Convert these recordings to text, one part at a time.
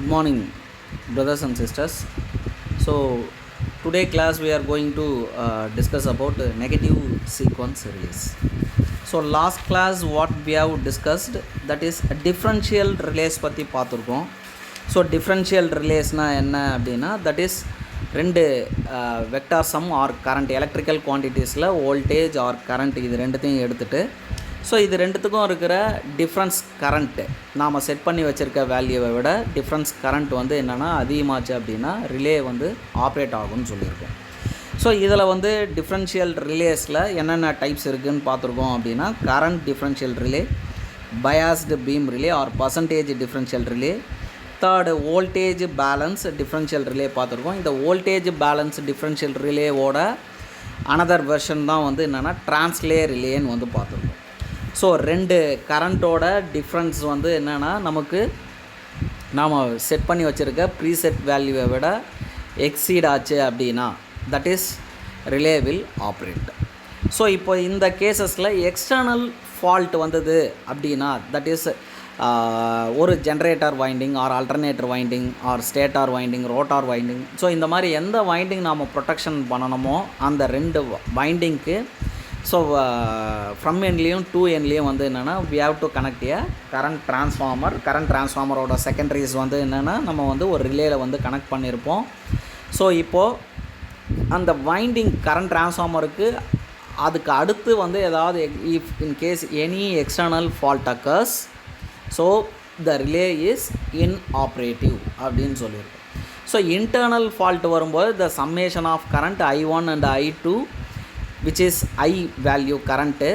Good morning, brothers and sisters. So today class we are going to discuss about negative sequence relays. So last class what we have discussed, that is differential relays பற்றி பார்த்துருக்கோம். So differential ரிலேஸ்னால் என்ன அப்படின்னா, that is ரெண்டு vector sum or current, electrical குவான்டிட்டிஸில் voltage or current இது ரெண்டுத்தையும் எடுத்துகிட்டு, ஸோ இது ரெண்டுத்துக்கும் இருக்கிற டிஃப்ரென்ஸ் கரண்ட்டு நாம் செட் பண்ணி வச்சுருக்க வேல்யூவை விட டிஃப்ரென்ஸ் கரண்ட் வந்து என்னென்னா அதிகமாச்சு அப்படின்னா ரிலே வந்து ஆப்ரேட் ஆகும்னு சொல்லியிருக்கோம். ஸோ இதில் வந்து டிஃப்ரென்ஷியல் ரிலேஸில் என்னென்ன டைப்ஸ் இருக்குதுன்னு பார்த்துருக்கோம் அப்படின்னா, current differential relay, biased beam relay or percentage differential relay, third voltage balance differential relay பார்த்துருக்கோம். இந்த வோல்டேஜ் பேலன்ஸ் டிஃப்ரென்ஷியல் ரிலேவோட அனதர் வெர்ஷன் தான் வந்து என்னென்னா ட்ரான்ஸ்லே ரிலேன்னு வந்து பார்த்துருக்கோம். ஸோ ரெண்டு கரண்ட்டோட டிஃப்ரென்ஸ் வந்து என்னென்னா, நமக்கு நாம் செட் பண்ணி வச்சுருக்க ப்ரீசெட் வேல்யூவை விட எக்ஸீட் ஆச்சு அப்படின்னா that is relay will operate. So இப்போ இந்த கேசஸில் எக்ஸ்டர்னல் ஃபால்ட் வந்தது அப்படின்னா, தட் இஸ் ஒரு generator winding or alternator winding or stator winding, rotor winding, so இந்த மாதிரி எந்த வைண்டிங் நாம் ப்ரொடெக்ஷன் பண்ணணுமோ அந்த ரெண்டு வைண்டிங்க்கு ஸோ ஃப்ரம் எண்ட்லேயும் டூ எண்ட்லேயும் வந்து என்னென்னா we have to connect a current transformer. Current ட்ரான்ஸ்ஃபார்மரோட செகண்டரிஸ் வந்து என்னென்னா நம்ம வந்து ஒரு ரிலேயில் வந்து கனெக்ட் பண்ணியிருப்போம். ஸோ இப்போது அந்த வைண்டிங் கரண்ட் ட்ரான்ஸ்ஃபார்மருக்கு அதுக்கு அடுத்து வந்து ஏதாவது if in case any external fault occurs, so the relay is inoperative அப்படின்னு சொல்லியிருக்கோம். ஸோ இன்டர்னல் ஃபால்ட் வரும்போது the summation of current I1 and I2 which is I value current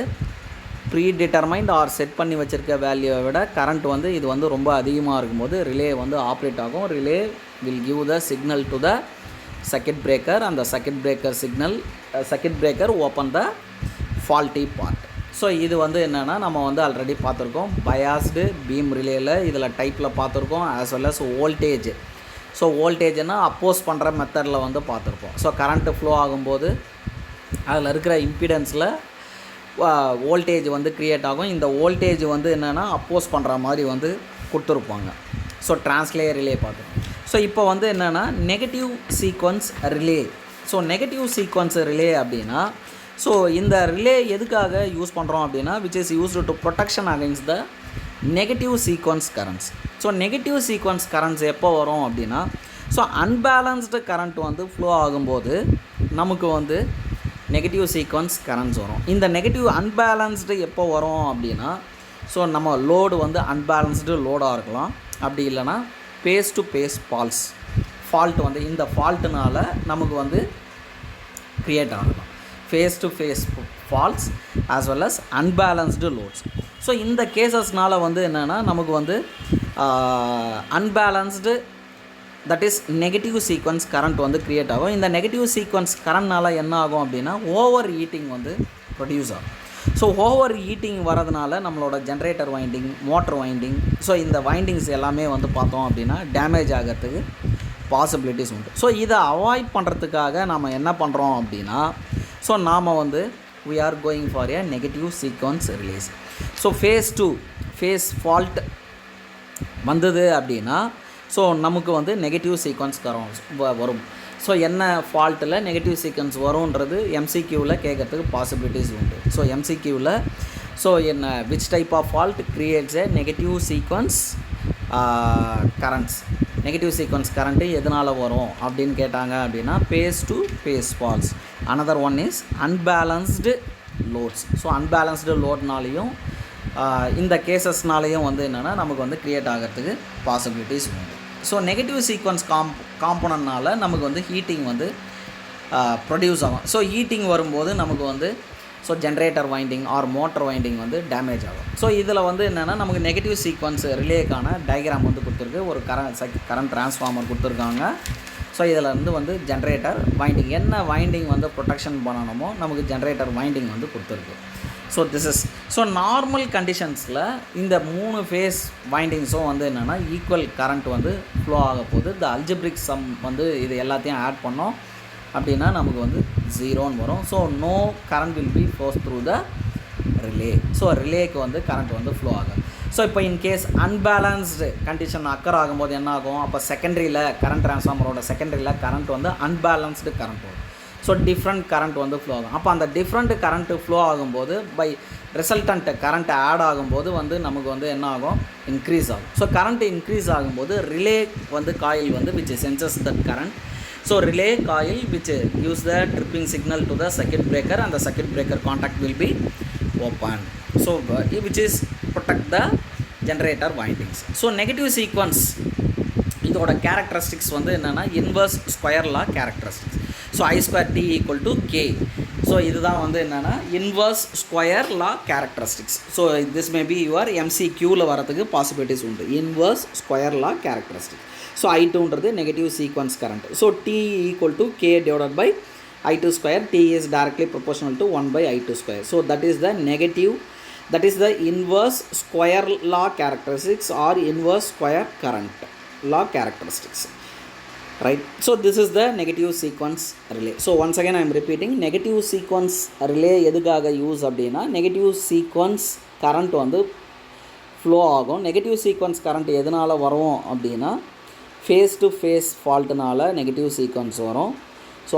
predetermined or set பண்ணி வச்சுருக்க வேல்யூவை விட கரண்ட் வந்து இது வந்து ரொம்ப அதிகமாக இருக்கும்போது ரிலே வந்து ஆப்ரேட் ஆகும். Relay will give the signal to the circuit breaker. அந்த circuit breaker signal circuit breaker open the faulty part. So இது வந்து என்னென்னா நம்ம வந்து ஆல்ரெடி பார்த்துருக்கோம். பயாஸ்டு பீம் ரிலேயில் இதில் டைப்பில் பார்த்துருக்கோம், as well as voltage. So வோல்டேஜ்னால் அப்போஸ் பண்ணுற மெத்தடில் வந்து பார்த்துருக்கோம். ஸோ கரண்ட்டு ஃப்ளோ ஆகும்போது அதில் இருக்கிற இம்பிடன்ஸில் வோல்டேஜ் வந்து க்ரியேட் ஆகும். இந்த வோல்டேஜ் வந்து என்னென்னா அப்போஸ் பண்ணுற மாதிரி வந்து கொடுத்துருப்பாங்க. ஸோ ட்ரான்ஸ்லே ரிலே பார்த்துருக்கோம். ஸோ இப்போ வந்து என்னென்னா negative sequence relay. So negative sequence relay அப்படின்னா, ஸோ இந்த ரிலே எதுக்காக யூஸ் பண்ணுறோம் அப்படின்னா, which is used to protection against the negative sequence currents. So negative sequence currents எப்போ வரும் அப்படின்னா, ஸோ அன்பேலன்ஸ்டு கரண்ட் வந்து ஃப்ளோ ஆகும்போது நமக்கு வந்து நெகட்டிவ் சீக்வன்ஸ் கரண்ட்ஸ் வரும். இந்த நெகட்டிவ் அன்பேலன்ஸ்டு எப்போ வரும் அப்படின்னா, ஸோ நம்ம லோடு வந்து அன்பேலன்ஸ்டு லோடாக இருக்கலாம், அப்படி இல்லைனா பேஸ் டு பேஸ் ஃபால்ட் வந்து இந்த ஃபால்ட்டுனால நமக்கு வந்து க்ரியேட் ஆகலாம். Phase to phase faults as well as unbalanced loads. So இந்த கேசஸ்னால் வந்து என்னென்னா நமக்கு வந்து unbalanced that is negative sequence current வந்து க்ரியேட் ஆகும். இந்த நெகட்டிவ் சீக்வன்ஸ் கரண்ட்னால் என்ன ஆகும் அப்படின்னா ஓவர் ஹீட்டிங் வந்து ப்ரொடியூஸ் ஆகும். ஸோ ஓவர் ஹீட்டிங் வரதுனால நம்மளோட generator winding, motor winding, so இந்த வைண்டிங்ஸ் எல்லாமே வந்து பார்த்தோம் அப்படின்னா டேமேஜ் ஆகிறதுக்கு பாசிபிலிட்டிஸ் உண்டு. ஸோ இதை அவாய்ட் பண்ணுறதுக்காக நாம் என்ன பண்ணுறோம் அப்படின்னா, ஸோ நாம் வந்து we are going for a negative sequence release. So phase fault வந்தது அப்படின்னா ஸோ நமக்கு வந்து நெகட்டிவ் சீக்வன்ஸ் வரும். ஸோ என்ன ஃபால்ட்டில் நெகட்டிவ் சீக்வன்ஸ் வரும்ன்றது எம்சிக்யூவில் கேட்குறதுக்கு பாசிபிலிட்டிஸ் உண்டு. ஸோ எம்சிக்யூவில் ஸோ என்ன which type of fault creates a negative sequence currents. Negative sequence current எதனால் வரும் அப்படின்னு கேட்டாங்க அப்படின்னா, phase to phase faults. Another one is unbalanced loads. So unbalanced லோட்னாலையும் இந்த கேசஸ்னாலேயும் வந்து என்னென்னா நமக்கு வந்து க்ரியேட் ஆகிறதுக்கு பாசிபிலிட்டிஸ் உண்டு. ஸோ நெகட்டிவ் சீக்வன்ஸ் காம்போனன்ட்னால நமக்கு வந்து ஹீட்டிங் வந்து ப்ரொடியூஸ் ஆகும். ஸோ ஹீட்டிங் வரும்போது நமக்கு வந்து so generator winding or motor winding வந்து டேமேஜ் ஆகும். ஸோ இதில் வந்து என்னென்னா நமக்கு நெகட்டிவ் சீக்வன்ஸ் ரிலேக்கான டயக்ராம் வந்து கொடுத்துருக்கு. ஒரு கரண்ட் ட்ரான்ஸ்ஃபார்மர் கொடுத்துருக்காங்க. ஸோ இதில் வந்து ஜென்ரேட்டர் வைண்டிங் என்ன வைண்டிங் வந்து ப்ரொடெக்ஷன் பண்ணணுமோ நமக்கு ஜென்ரேட்டர் வைண்டிங் வந்து கொடுத்துருக்கு. So this is so normal கண்டிஷன்ஸில் இந்த 3 ஃபேஸ் வைண்டிங்ஸும் வந்து என்னென்னா ஈக்குவல் கரண்ட் வந்து ஃப்ளோ ஆக போகுது. இந்த அல்ஜிப்ரிக் சம் வந்து இது எல்லாத்தையும் ஆட் பண்ணோம் அப்படின்னா நமக்கு வந்து 0ன்னு வரும். So no current will be flows through the relay. So ரிலேக்கு வந்து கரண்ட் வந்து ஃப்ளோ ஆகும். ஸோ இப்போ இன்கேஸ் அன்பேலன்ஸ்டு கண்டிஷன் அக்கர் ஆகும்போது என்ன ஆகும், அப்போ செகண்டரியில் கரண்ட் ட்ரான்ஸ்ஃபார்மரோட செகண்டரியில் கரண்ட் வந்து அன்பேலன்ஸ்டு கரண்ட் வரும். ஸோ டிஃப்ரெண்ட் கரண்ட் வந்து ஃப்ளோ ஆகும். அப்போ அந்த டிஃப்ரெண்ட் கரண்ட்டு ஃப்ளோ ஆகும்போது பை ரிசல்டன்ட் கரண்ட் ஆட் ஆகும்போது வந்து நமக்கு வந்து என்ன ஆகும், இன்க்ரீஸ் ஆகும். ஸோ கரண்ட் இன்க்ரீஸ் ஆகும்போது ரிலே வந்து காயில் வந்து which senses that current. So relay coil which gives the tripping signal to the circuit breaker and the circuit breaker contact will be open. So which is protect the generator windings. So negative sequence இதோட characteristics வந்து என்னென்னா inverse square law characteristics. So I square T equal to K. So இதுதான் வந்து என்னென்னா inverse square law characteristics. So this may be your MCQவில் வரதுக்கு possibilities உண்டு. Inverse square law characteristics. So I2ன்றது negative sequence current. So T equal to K divided by I2 square. T is directly proportional to 1 by I2 square. So that is the negative, that is the inverse square law characteristics or inverse square current law characteristics, right? So this is the negative sequence relay. So once again I am repeating, negative sequence relay எதுக்காக use அப்படின்னா negative sequence current வந்து flow ஆகும். Negative sequence current எதனால் வரும் அப்படின்னா phase to phase ஃபால்ட்டுனால negative sequence வரும். So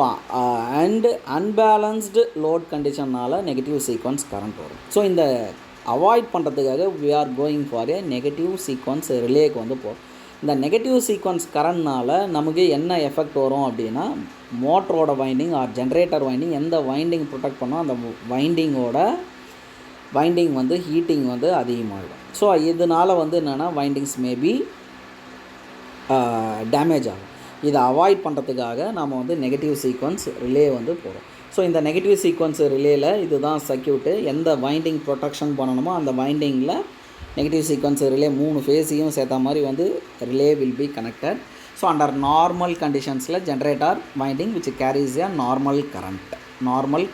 and unbalanced load கண்டிஷன்னால் நெகட்டிவ் சீக்வன்ஸ் கரண்ட் வரும். ஸோ இந்த அவாய்ட் பண்ணுறதுக்காக we are going for a negative sequence ரிலேக்கு வந்து போகிறோம். இந்த நெகட்டிவ் சீக்வன்ஸ் கரண்ட்னால் நமக்கு என்ன எஃபெக்ட் வரும் அப்படின்னா மோட்டரோட வைண்டிங் ஆர் ஜென்ரேட்டர் வைண்டிங் எந்த வைண்டிங் ப்ரொடெக்ட் பண்ணோம் அந்த வைண்டிங் வந்து ஹீட்டிங் வந்து அதிகமாகிடும். ஸோ இதனால் வந்து என்னென்னா வைண்டிங்ஸ் மேபி டேமேஜ் ஆகும். இதை அவாய்ட் பண்ணுறதுக்காக நம்ம வந்து நெகட்டிவ் சீக்வன்ஸ் ரிலே வந்து போகிறோம். ஸோ இந்த நெகட்டிவ் சீக்வன்ஸ் ரிலேயில் இதுதான் சர்க்யூட்டு. எந்த வைண்டிங் ப்ரொடெக்ஷன் பண்ணணுமோ அந்த வைண்டிங்கில் நெகட்டிவ் சீக்வன்ஸ் ரிலே 3 ஃபேஸையும் சேர்த்த மாதிரி வந்து relay will be connected. So under normal கண்டிஷன்ஸில் generator winding which carries a normal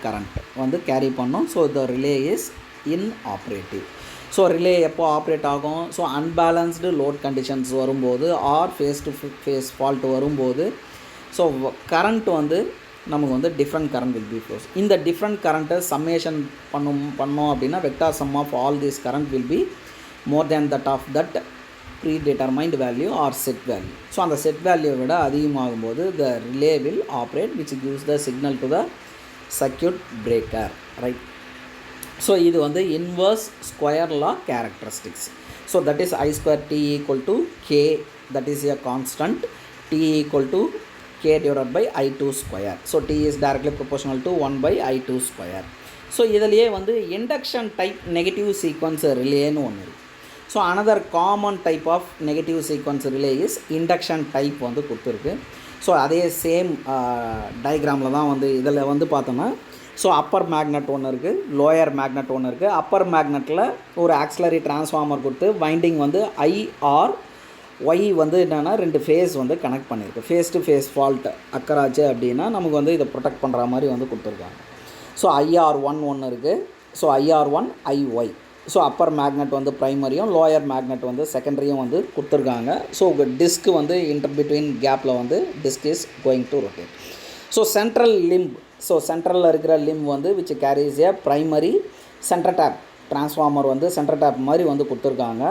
current வந்து கேரி பண்ணோம். So the relay is inoperative. So relay எப்போ ஆப்ரேட் ஆகும், ஸோ அன்பேலன்ஸ்டு லோட் கண்டிஷன்ஸ் வரும்போது or phase to phase fault வரும்போது so current வந்து நமக்கு வந்து different current will be flows. இந்த டிஃப்ரெண்ட் கரண்ட்டை சம்மேஷன் பண்ணோம் அப்படின்னா vector sum of all this current will be more than that of that predetermined value or set value. So அந்த செட் வேல்யூவை விட அதிகமாகும்போது the relay will operate which gives the signal to the circuit breaker, right? So இது வந்து inverse square law characteristics. So that is I square T equal to K, that is a constant. T equal to K divided by I2 square. So T is directly proportional to 1 by I2 square. So இதிலேயே வந்து induction type negative sequence ரிலேன்னு ஒன்று இருக்குது. So another common type of negative sequence relay is induction type வந்து கொடுத்துருக்கு. So அதே same டயக்ராமில் தான் வந்து இதில் வந்து பார்த்தோன்னா ஸோ அப்பர் மேக்னெட் ஒன்று இருக்குது, லோயர் மேக்னெட் ஒன்று இருக்குது. அப்பர் மேக்னெட்டில் ஒரு ஆக்சிலரி டிரான்ஸ்ஃபார்மர் கொடுத்து வைண்டிங் வந்து IR Y வந்து என்னென்னா 2 ஃபேஸ் வந்து கனெக்ட் பண்ணியிருக்கு. ஃபேஸ் டு ஃபேஸ் ஃபால்ட் அக்கராச்சு அப்படின்னா நமக்கு வந்து இதை ப்ரொடெக்ட் பண்ணுற மாதிரி வந்து கொடுத்துருக்காங்க. ஸோ IR1 ஒன்று இருக்குது. So IR1 IY. So upper magnet வந்து ப்ரைமரியும் லோயர் மேக்னெட் வந்து செகண்டரியும் வந்து கொடுத்துருக்காங்க. ஸோ டிஸ்க் வந்து இன்டர் பிட்வீன் கேப்பில் வந்து disc is going to rotate. So central limb, so சென்ட்ரலில் இருக்கிற லிம்ப் வந்து which carries a primary centre tap transformer வந்து சென்டர் டேப் மாதிரி வந்து கொடுத்துருக்காங்க.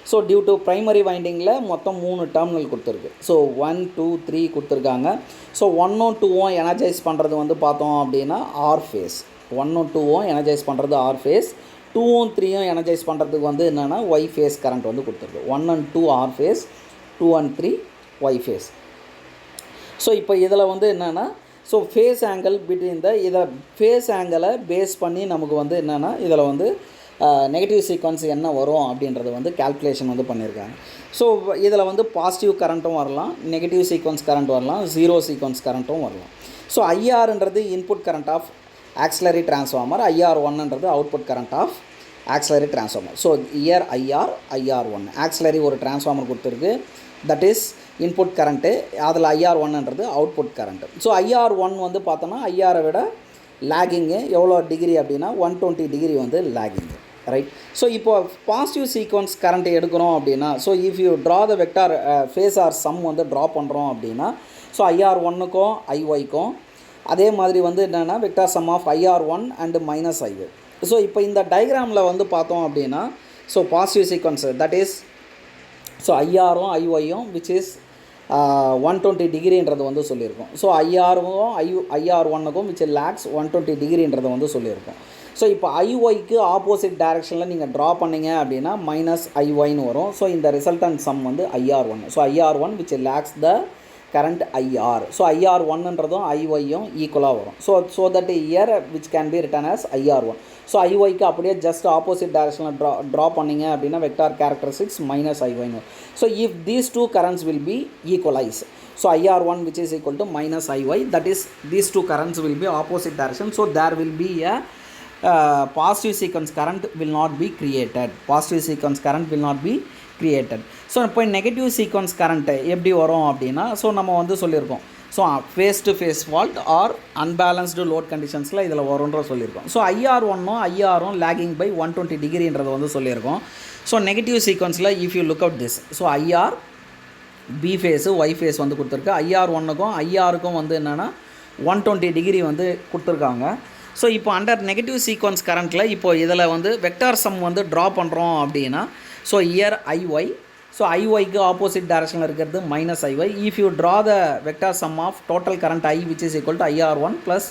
ஸோ டியூ டு ப்ரைமரி வைண்டிங்கில் மொத்தம் 3 டெர்மினல் கொடுத்துருக்கு. ஸோ 1 2 3 கொடுத்துருக்காங்க. ஸோ 1ம் 2ம் எனர்ஜைஸ் பண்ணுறது வந்து பார்த்தோம் அப்படின்னா ஆர் ஃபேஸ். 1ம் 2ம் எனர்ஜைஸ் பண்ணுறது ஆர் ஃபேஸ். 2ம் 3ம் எனர்ஜைஸ் பண்ணுறதுக்கு வந்து என்னென்னா ஒய் ஃபேஸ் கரண்ட் வந்து கொடுத்துருக்கு. 1 and 2 R phase, 2 and 3 Y phase. So இப்போ இதில் வந்து என்னென்னா ஸோ ஃபேஸ் ஆங்கிள் பிட்வீன் இதை ஃபேஸ் ஆங்கிளை பேஸ் பண்ணி நமக்கு வந்து என்னென்னா இதில் வந்து நெகட்டிவ் சீக்வன்ஸ் என்ன வரும் அப்படின்றது வந்து கால்குலேஷன் வந்து பண்ணியிருக்காங்க. ஸோ இதில் வந்து பாசிட்டிவ் கரண்ட்டும் வரலாம், நெகட்டிவ் சீக்வன்ஸ் கரண்ட் வரலாம், ஜீரோ சீக்வன்ஸ் கரண்ட்டும் வரலாம். ஸோ ஐஆர்ன்றது input current of auxiliary transformer, IR1ன்றது output current of auxiliary transformer. So here IR1 auxiliary ஒரு டிரான்ஸ்ஃபார்மர் கொடுத்துருக்கு, தட் இஸ் இன்புட் கரண்ட்டு. அதில் IR1ன்றது அவுட்புட் கரண்ட்டு. ஸோ IR1 வந்து பார்த்தோன்னா ஐஆரை விட லேகிங்கு எவ்வளோ டிகிரி அப்படின்னா 120 டிகிரி வந்து லேகிங்கு, ரைட்? ஸோ இப்போ பாசிட்டிவ் சீக்வன்ஸ் கரண்ட் எடுக்கிறோம் அப்படின்னா so if you draw the vector phasor sum வந்து ட்ரா பண்ணுறோம் அப்படின்னா ஸோ IR1க்கும் IYக்கும் அதே மாதிரி வந்து என்னென்னா vector sum of IR1 and -IY. So இப்போ இந்த டயக்ராமில் வந்து பார்த்தோம் அப்படின்னா so positive sequence that is so ஐஆரும் ஐஒய்யும் விச் இஸ் 120 டிகிரின்றது வந்து சொல்லியிருக்கோம். ஸோ ஐஆருக்கும் ஐஆர் ஒன்னுக்கும் விச் லேக்ஸ் 120 டிகிரின்றதை வந்து சொல்லியிருக்கோம். ஸோ இப்போ ஐஒய்க்கு ஆப்போசிட் டைரெக்ஷனில் நீங்கள் ட்ரா பண்ணிங்க அப்படின்னா மைனஸ் ஐஒய்னு வரும். ஸோ இந்த ரிசல்டன்ட் சம் வந்து IR one. So IR one which lags the current IR. So IR ஒன்னுன்றதும் ஐஒய்யும் ஈக்குவலாக வரும். So that here which can be written as IR one. So ஐஒய்க்கு அப்படியே ஜஸ்ட் ஆப்போசிட் டைரெக்ஷனில் ட்ரா பண்ணிங்க அப்படின்னா வெக்டார் கேரக்டரிஸ்டிக்ஸ் மைனஸ் ஐஒய்னு. So if these two currents will be equalise, so IR1 which is equal to minus IY, that is these two currents will be opposite direction, so there will be a positive sequence current will not be created. Positive sequence current will not be created. So இப்போ negative sequence current எப்படி வரும் அப்படின்னா, so நம்ம வந்து சொல்லியிருக்கோம், so phase to phase fault or unbalanced load கண்டிஷன்ஸில் இதில் வரும்ன்ற சொல்லியிருக்கோம். ஸோ ஐஆர் ஒன்னும் ஐஆரும் லேகிங் பை 120 டிகிரின்றதை வந்து சொல்லியிருக்கோம். ஸோ நெகட்டிவ் சீக்வன்ஸில் if you look out this, so IR B phase Y phase வந்து கொடுத்துருக்கு. ஐஆர் ஒன்னுக்கும் ஐஆருக்கும் வந்து என்னென்னா 120 டிகிரி வந்து கொடுத்துருக்காங்க. ஸோ இப்போ அண்டர் நெகட்டிவ் சீக்வன்ஸ் கரண்ட்டில் இப்போ இதில் வந்து வெக்டார் சம் வந்து ட்ரா பண்ணுறோம் அப்படின்னா, ஸோ இயர் ஐஒய், ஸோ ஐஒய்க்கு ஆப்போசிட் டைரக்ஷனில் இருக்கிறது minus IY. If you draw the vector sum of total current I which is equal to IR one plus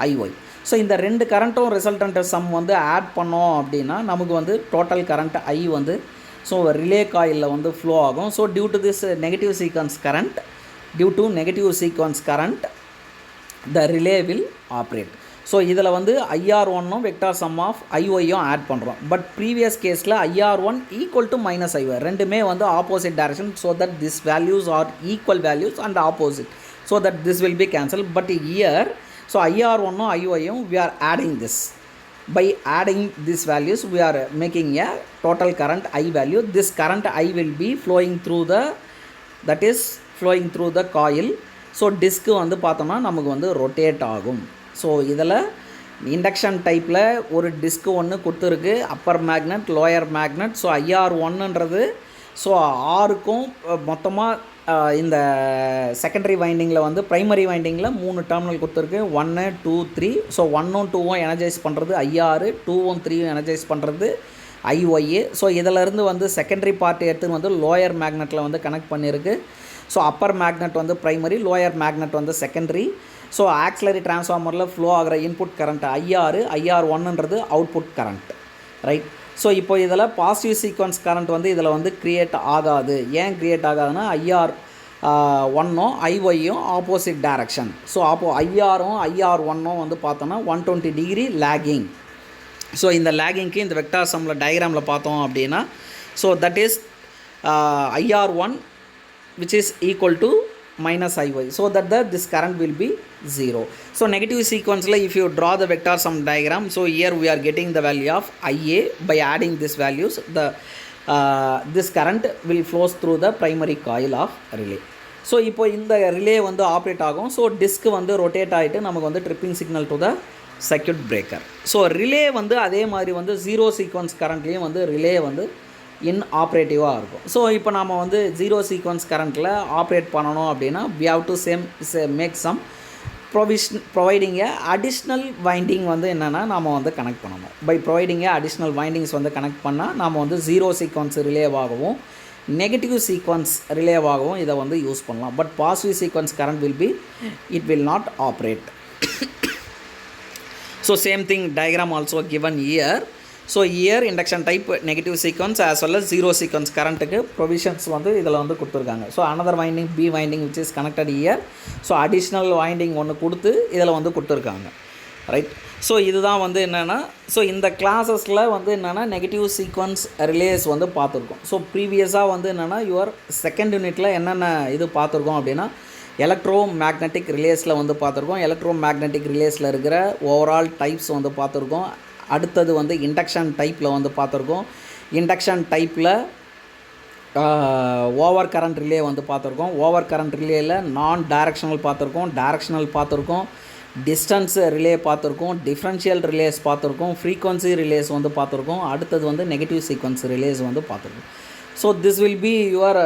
IY. So இந்த ரெண்டு கரண்ட்டும் ரிசல்டன்ட் சம் வந்து ஆட் பண்ணோம் அப்படின்னா நமக்கு வந்து டோட்டல் கரண்ட் ஐ வந்து ஸோ ரிலே காயிலில் வந்து ஃப்ளோ ஆகும். So due to this negative sequence current the relay will operate. So இதில் வந்து ஐஆர் ஒன்னும் வெக்டார் சம் ஆஃப் ஐஒய்யும் ஆட் பண்ணுறோம். பட் ப்ரீவியஸ் கேஸில் IR one equal to minus IY, ரெண்டுமே வந்து opposite direction. So that this values are equal values and opposite, so that this will be cancel. But here so IR ஒன்னும் ஐஒய்யும் we are adding this. By adding these values we are making a total current I value. This current I will be flowing through the coil. So disk வந்து பார்த்தோம்னா நமக்கு வந்து rotate ஆகும். So இதில் induction டைப்பில் ஒரு டிஸ்க் ஒன்று கொடுத்துருக்கு, upper magnet lower magnet. So IR ஒன்னுன்றது ஸோ ஆருக்கும் மொத்தமாக இந்த செகண்டரி வைண்டிங்கில் வந்து ப்ரைமரி வைண்டிங்கில் 3 டெர்மினல் கொடுத்துருக்கு, 1 2 3. ஸோ 1ம் 2ம் எனர்ஜைஸ் பண்ணுறது ஐஆர், 2ம் 3ம் எனர்ஜைஸ் பண்ணுறது ஐஒய். ஸோ இதிலேருந்து வந்து செகண்டரி பார்ட் எடுத்துன்னு வந்து லோயர் மேக்னெட்டில் வந்து கனெக்ட் பண்ணியிருக்கு. ஸோ அப்பர் மேக்னெட் வந்து ப்ரைமரி, லோயர் மேக்னெட் வந்து செகண்டரி. ஸோ ஆக்சிலரி டிரான்ஸ்ஃபார்மரில் ஃப்ளோ ஆகிற இன்புட் கரண்ட் ஐஆர் ஒன்னுன்றது அவுட்புட் கரண்ட், ரைட். ஸோ இப்போ இதில் பாசிட்டிவ் சீக்வன்ஸ் கரண்ட் வந்து இதில் வந்து க்ரியேட் ஆகாது. ஏன் க்ரியேட் ஆகாதுன்னா ஐஆர் ஒன்னும் ஐஒய்யும் ஆப்போசிட் டைரக்ஷன். ஸோ ஐஆரும் ஐஆர் ஒன்னும் வந்து பார்த்தோன்னா 120 டிகிரி லேகிங். ஸோ இந்த லேகிங்க்கு இந்த வெக்டார் சம்மில் டயக்ராமில் பார்த்தோம் அப்படின்னா, so that is IR one which is equal to minus IY, so that this current will be 0. So negative sequence like if you draw the vector sum diagram, so here we are getting the value of IA. By adding these values, this current will flows through the primary coil of relay. So இப்போ இந்த relay வந்து operate ஆகும். So disc வந்து rotate ஆகிட்டு நமக்கு வந்து tripping signal to the circuit breaker. So relay வந்து அதே மாதிரி வந்து ஜீரோ சீக்வன்ஸ் கரண்ட்லேயும் வந்து ரிலே வந்து ஆப்ரேட்டிவாக இருக்கும். ஸோ இப்போ நம்ம வந்து ஜீரோ சீக்வன்ஸ் கரண்ட்டில் ஆப்ரேட் பண்ணணும் அப்படின்னா we have to make some providing additional winding வந்து என்னென்னா நாம் வந்து கனெக்ட் பண்ணணும். பை ப்ரொவைடிங் அடிஷ்னல் வைண்டிங்ஸ் வந்து கனெக்ட் பண்ணால் நாம் வந்து ஜீரோ சீக்வன்ஸ் ரிலேவாகவும் நெகட்டிவ் சீக்வன்ஸ் ரிலேவாகவும் இதை வந்து யூஸ் பண்ணலாம். But positive sequence current it will not operate. So same thing diagram also given here. So here induction type negative sequence as well as zero sequence கரண்ட்டுக்கு provisions வந்து இதில் வந்து கொடுத்துருக்காங்க. So another winding B winding which is connected here. So additional winding ஒன்று கொடுத்து இதில் வந்து கொடுத்துருக்காங்க, ரைட். ஸோ இதுதான் வந்து என்னென்னா, ஸோ இந்த கிளாஸஸில் வந்து என்னென்னா நெகட்டிவ் சீக்வன்ஸ் ரிலேஸ் வந்து பார்த்துருக்கோம். ஸோ ப்ரீவியஸாக வந்து என்னென்னா யுவர் செகண்ட் யூனிட்டில் என்னென்ன இது பார்த்துருக்கோம் அப்படின்னா எலக்ட்ரோ மேக்னெட்டிக் ரிலேஸில் வந்து பார்த்துருக்கோம். எலக்ட்ரோ மேக்னெட்டிக் ரிலேஸில் இருக்கிற ஓவரால் டைப்ஸ் வந்து பார்த்துருக்கோம். அடுத்தது வந்து இண்டக்ஷன் டைப்பில் வந்து பார்த்துருக்கோம். இண்டக்ஷன் டைப்பில் ஓவர் கரண்ட் ரிலே வந்து பார்த்துருக்கோம். ஓவர் கரண்ட் ரிலேயில் நான் டைரக்ஷனல் பார்த்துருக்கோம், டைரக்ஷனல் பார்த்துருக்கோம், டிஸ்டன்ஸ் ரிலே பார்த்துருக்கோம், டிஃப்ரென்ஷியல் ரிலேஸ் பார்த்துருக்கோம், ஃப்ரீக்வன்சி ரிலேஸ் வந்து பார்த்துருக்கோம். அடுத்தது வந்து நெகட்டிவ் சீக்வன்ஸ் ரிலேஸ் வந்து பார்த்துருக்கோம். So this will be your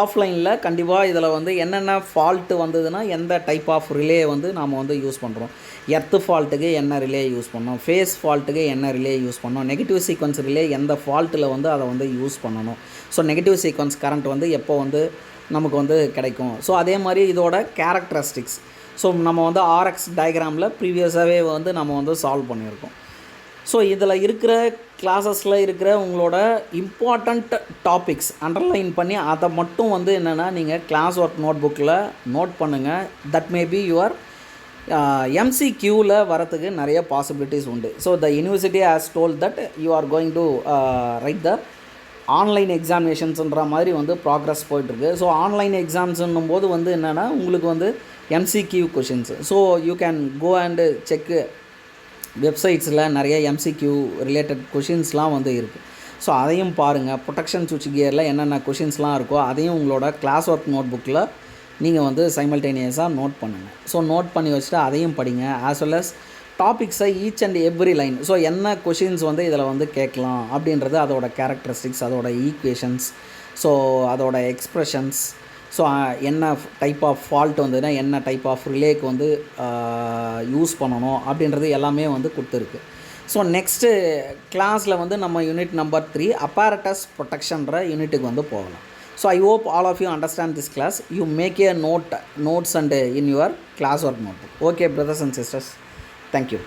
ஆஃப்லைனில் கண்டிப்பாக இதில் வந்து என்னென்ன ஃபால்ட்டு வந்ததுன்னா எந்த டைப் ஆஃப் ரிலே வந்து நாம் வந்து யூஸ் பண்ணுறோம், எர்த்து ஃபால்ட்டுக்கு என்ன ரிலே யூஸ் பண்ணோம், ஃபேஸ் ஃபால்ட்டுக்கு என்ன ரிலே யூஸ் பண்ணோம், நெகட்டிவ் சீக்வன்ஸ் ரிலே எந்த ஃபால்ட்டில் வந்து அதை வந்து யூஸ் பண்ணணும், ஸோ நெகட்டிவ் சீக்வன்ஸ் கரண்ட் வந்து எப்போ வந்து நமக்கு வந்து கிடைக்கும். ஸோ அதே மாதிரி இதோட கேரக்டரிஸ்டிக்ஸ் ஸோ நம்ம வந்து ஆர்எக்ஸ் டயக்ராமில் ப்ரீவியஸாகவே வந்து நம்ம வந்து சால்வ் பண்ணியிருக்கோம். ஸோ இதில் இருக்கிற கிளாஸஸில் இருக்கிற உங்களோட இம்பார்ட்டண்ட் டாபிக்ஸ் அண்டர்லைன் பண்ணி அதை மட்டும் வந்து என்னென்னா நீங்கள் கிளாஸ் ஒர்க் நோட் புக்கில் நோட் பண்ணுங்கள். தட் மே பி யுவர் MCQவில் வரத்துக்கு நிறைய பாசிபிலிட்டிஸ் உண்டு. So the university has told that you are going to write the online எக்ஸாமினேஷன்ஸுன்ற மாதிரி வந்து ப்ராக்ரஸ் போயிட்டுருக்கு. ஸோ ஆன்லைன் எக்ஸாம்ஸுன்னும் போது வந்து என்னென்னா உங்களுக்கு வந்து MCQ questions. So you can go and check வெப்சைட்ஸில் நிறைய MCQ ரிலேட்டட் கொஷின்ஸ்லாம் வந்து இருக்குது. ஸோ அதையும் பாருங்கள். ப்ரொடெக்ஷன் சுவிட்ச் கியரில் என்னென்ன கொஷின்ஸ்லாம் இருக்கோ அதையும் உங்களோட கிளாஸ் ஒர்க் நோட் புக்கில் நீங்கள் வந்து சைமல்டேனியஸாக நோட் பண்ணுங்கள். ஸோ நோட் பண்ணி வச்சுட்டு அதையும் படிங்க. ஆஸ் வெல் அஸ் டாபிக்ஸை each and every line. So என்ன கொஷின்ஸ் வந்து இதில் வந்து கேட்கலாம் அப்படின்றது, அதோட கேரக்டரிஸ்டிக்ஸ், அதோட ஈக்குவேஷன்ஸ், ஸோ அதோட எக்ஸ்ப்ரெஷன்ஸ், ஸோ என்ன டைப் ஆஃப் ஃபால்ட் வந்ததுன்னா என்ன டைப் ஆஃப் ரிலேக்கு வந்து யூஸ் பண்ணணும் அப்படின்றது எல்லாமே வந்து கொடுத்துருக்கு. ஸோ நெக்ஸ்ட்டு கிளாஸில் வந்து நம்ம யூனிட் நம்பர் 3 apparatus ப்ரொடெக்ஷன்ற யூனிட்டுக்கு வந்து போகலாம். So I hope all of you understand this class. You make a notes and in your class work note. Okay brothers and sisters, thank you.